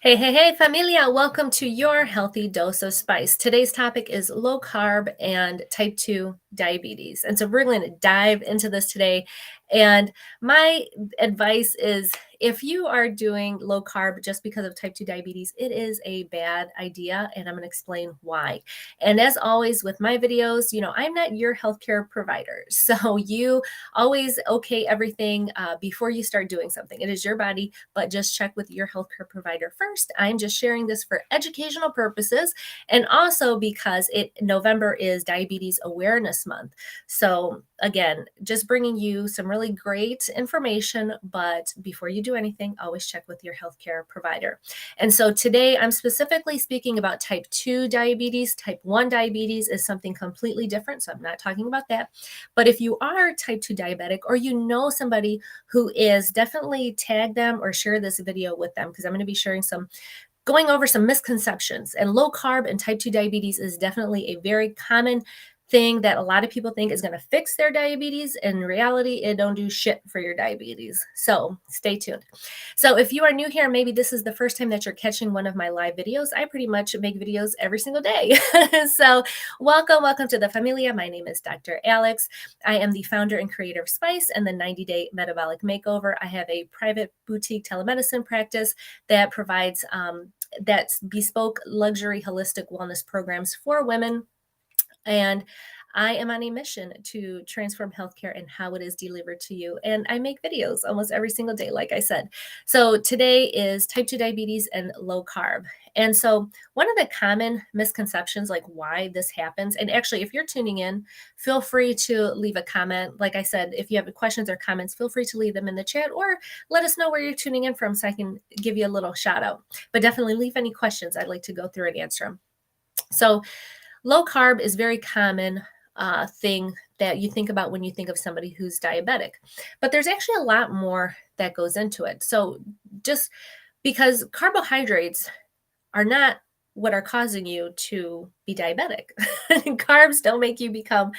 Hey, hey, hey, familia. Welcome to your healthy dose of spice. Today's topic is low carb and type 2 diabetes. And so we're going to dive into this today. And my advice is if you are doing low carb just because of type 2 diabetes, it is a bad idea. And I'm going to explain why. And as always with my videos, I'm not your healthcare provider. So you always okay everything before you start doing something. It is your body, but just check with your healthcare provider first. I'm just sharing this for educational purposes and also because November is Diabetes Awareness Month. So again, just bringing you some really great information, but before you do anything, always check with your healthcare provider. And so today I'm specifically speaking about type 2 diabetes. Type 1 diabetes is something completely different, so I'm not talking about that. But if you are type 2 diabetic or you know somebody who is, definitely tag them or share this video with them because I'm going to be sharing going over some misconceptions. And low carb and type 2 diabetes is definitely a very common thing that a lot of people think is going to fix their diabetes. In reality, it don't do shit for your diabetes. So stay tuned. So if you are new here, maybe this is the first time that you're catching one of my live videos. I pretty much make videos every single day. So welcome to the familia. My name is Dr. Alex. I am the founder and creator of Spice and the 90-day metabolic makeover. I have a private boutique telemedicine practice that provides that's bespoke luxury holistic wellness programs for women. And I am on a mission to transform healthcare and how it is delivered to you. And I make videos almost every single day, like I said. So today is type 2 diabetes and low carb. And so one of the common misconceptions, like why this happens, and actually, if you're tuning in, feel free to leave a comment. Like I said, if you have questions or comments, feel free to leave them in the chat or let us know where you're tuning in from so I can give you a little shout out. But definitely leave any questions. I'd like to go through and answer them. So low carb is very common thing that you think about when you think of somebody who's diabetic. But there's actually a lot more that goes into it. So just because carbohydrates are not what are causing you to be diabetic. Carbs don't make you become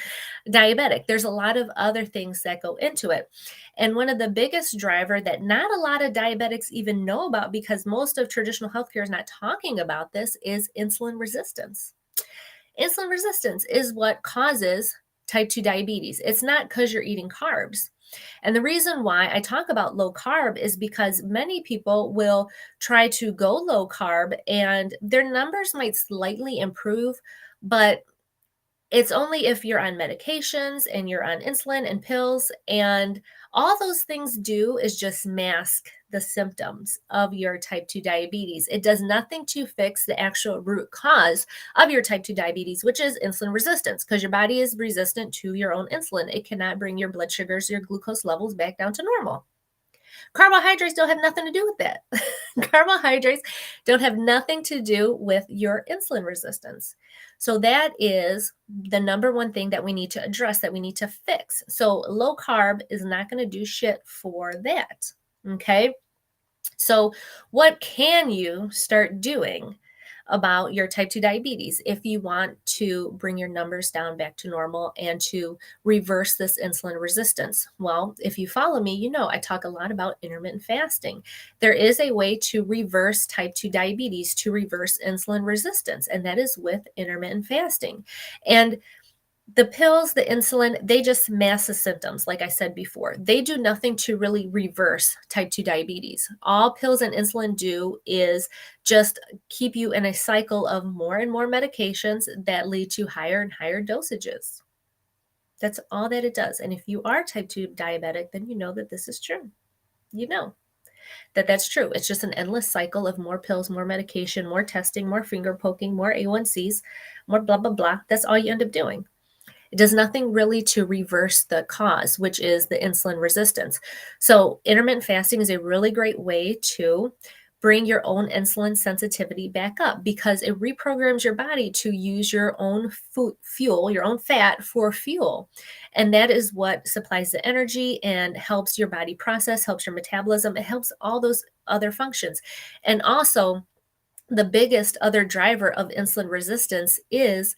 diabetic. There's a lot of other things that go into it. And one of the biggest driver that not a lot of diabetics even know about because most of traditional healthcare is not talking about this is insulin resistance. Insulin resistance is what causes type 2 diabetes. It's not because you're eating carbs. And the reason why I talk about low carb is because many people will try to go low carb and their numbers might slightly improve, but it's only if you're on medications and you're on insulin and pills, and all those things do is just mask the symptoms of your type 2 diabetes. It does nothing to fix the actual root cause of your type 2 diabetes, which is insulin resistance, because your body is resistant to your own insulin. It cannot bring your blood sugars, your glucose levels back down to normal. Carbohydrates don't have nothing to do with that. Carbohydrates don't have nothing to do with your insulin resistance. So that is the number one thing that we need to address, that we need to fix. So low carb is not going to do shit for that. Okay. So what can you start doing about your type 2 diabetes if you want to bring your numbers down back to normal and to reverse this insulin resistance? Well, if you follow me, you know I talk a lot about intermittent fasting. There is a way to reverse type 2 diabetes, to reverse insulin resistance, and that is with intermittent fasting. And the pills, the insulin, they just mask the symptoms. Like I said before, they do nothing to really reverse type 2 diabetes. All pills and insulin do is just keep you in a cycle of more and more medications that lead to higher and higher dosages. That's all that it does. And if you are type 2 diabetic, then you know that this is true. You know that that's true. It's just an endless cycle of more pills, more medication, more testing, more finger poking, more A1Cs, more blah, blah, blah. That's all you end up doing. It does nothing really to reverse the cause, which is the insulin resistance. So intermittent fasting is a really great way to bring your own insulin sensitivity back up because it reprograms your body to use your own fuel, your own fat for fuel. And that is what supplies the energy and helps your body process, helps your metabolism. It helps all those other functions. And also, the biggest other driver of insulin resistance is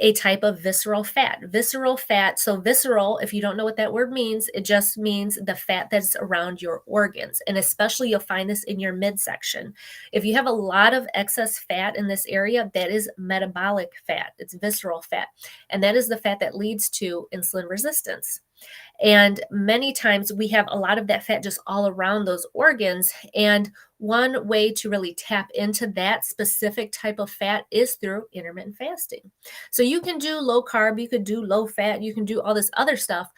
a type of visceral fat. Visceral fat, so visceral, if you don't know what that word means, it just means the fat that's around your organs. And especially you'll find this in your midsection. If you have a lot of excess fat in this area, that is metabolic fat. It's visceral fat. And that is the fat that leads to insulin resistance. And many times we have a lot of that fat just all around those organs. And one way to really tap into that specific type of fat is through intermittent fasting. So you can do low carb, you could do low fat, you can do all this other stuff.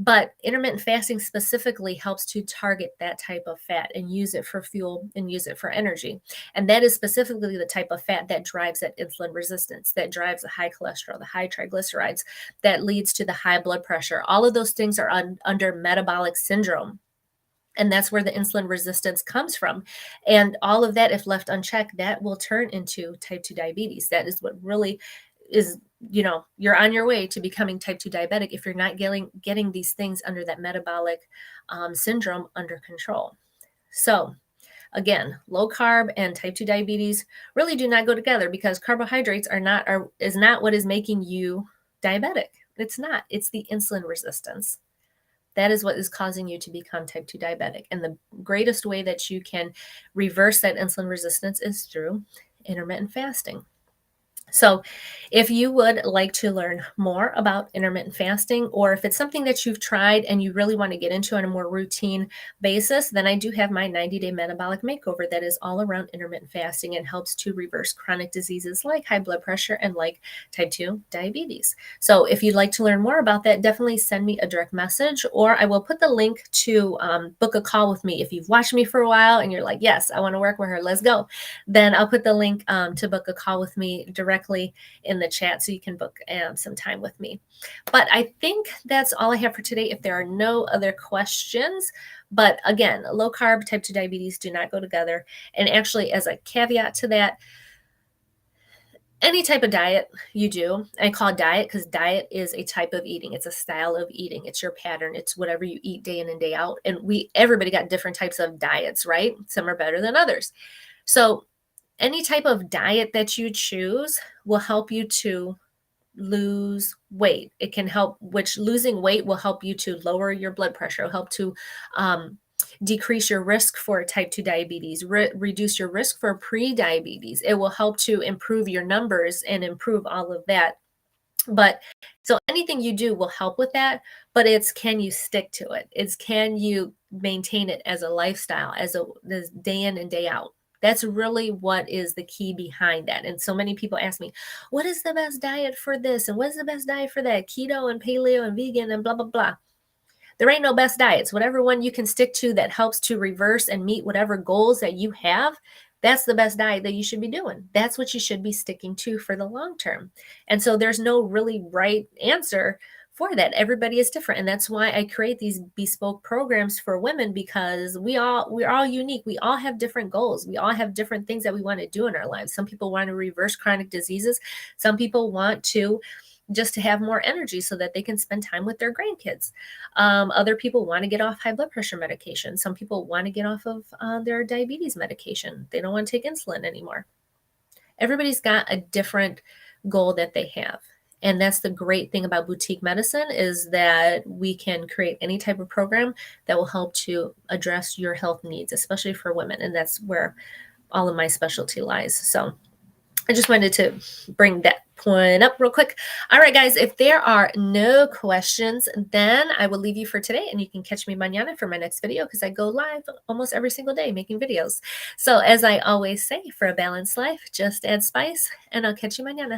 But intermittent fasting specifically helps to target that type of fat and use it for fuel and use it for energy. And that is specifically the type of fat that drives that insulin resistance, that drives the high cholesterol, the high triglycerides, that leads to the high blood pressure. All of those things are under metabolic syndrome. And that's where the insulin resistance comes from. And all of that, if left unchecked, that will turn into type 2 diabetes. That is what really is, you're on your way to becoming type 2 diabetic if you're not getting these things under that metabolic syndrome under control. So again, low carb and type 2 diabetes really do not go together, because carbohydrates is not what is making you diabetic. It's not. It's the insulin resistance. That is what is causing you to become type 2 diabetic. And the greatest way that you can reverse that insulin resistance is through intermittent fasting. So if you would like to learn more about intermittent fasting, or if it's something that you've tried and you really want to get into on a more routine basis, then I do have my 90-day metabolic makeover that is all around intermittent fasting and helps to reverse chronic diseases like high blood pressure and like type 2 diabetes. So if you'd like to learn more about that, definitely send me a direct message, or I will put the link to book a call with me. If you've watched me for a while and you're like, yes, I want to work with her, let's go, then I'll put the link to book a call with me directly in the chat, so you can book some time with me. But I think that's all I have for today, if there are no other questions. But again, low carb, type 2 diabetes do not go together. And actually, as a caveat to that, any type of diet you do, I call it diet because diet is a type of eating. It's a style of eating. It's your pattern. It's whatever you eat day in and day out. And everybody got different types of diets, right? Some are better than others. So any type of diet that you choose will help you to lose weight. It can help, which losing weight will help you to lower your blood pressure, will help to decrease your risk for type 2 diabetes, reduce your risk for pre-diabetes. It will help to improve your numbers and improve all of that. But so anything you do will help with that, but it's, can you stick to it? It's, can you maintain it as a lifestyle, as day in and day out? That's really what is the key behind that. And so many people ask me, what is the best diet for this? And what's the best diet for that? Keto and paleo and vegan and blah, blah, blah. There ain't no best diets. Whatever one you can stick to that helps to reverse and meet whatever goals that you have, that's the best diet that you should be doing. That's what you should be sticking to for the long term. And so there's no really right answer for that. Everybody is different. And that's why I create these bespoke programs for women, because we're all unique. We all have different goals. We all have different things that we want to do in our lives. Some people want to reverse chronic diseases. Some people want to just to have more energy so that they can spend time with their grandkids. Other people want to get off high blood pressure medication. Some people want to get off of their diabetes medication. They don't want to take insulin anymore. Everybody's got a different goal that they have. And that's the great thing about boutique medicine, is that we can create any type of program that will help to address your health needs, especially for women. And that's where all of my specialty lies. So I just wanted to bring that point up real quick. All right, guys, if there are no questions, then I will leave you for today, and you can catch me mañana for my next video, because I go live almost every single day making videos. So as I always say, for a balanced life, just add spice, and I'll catch you mañana.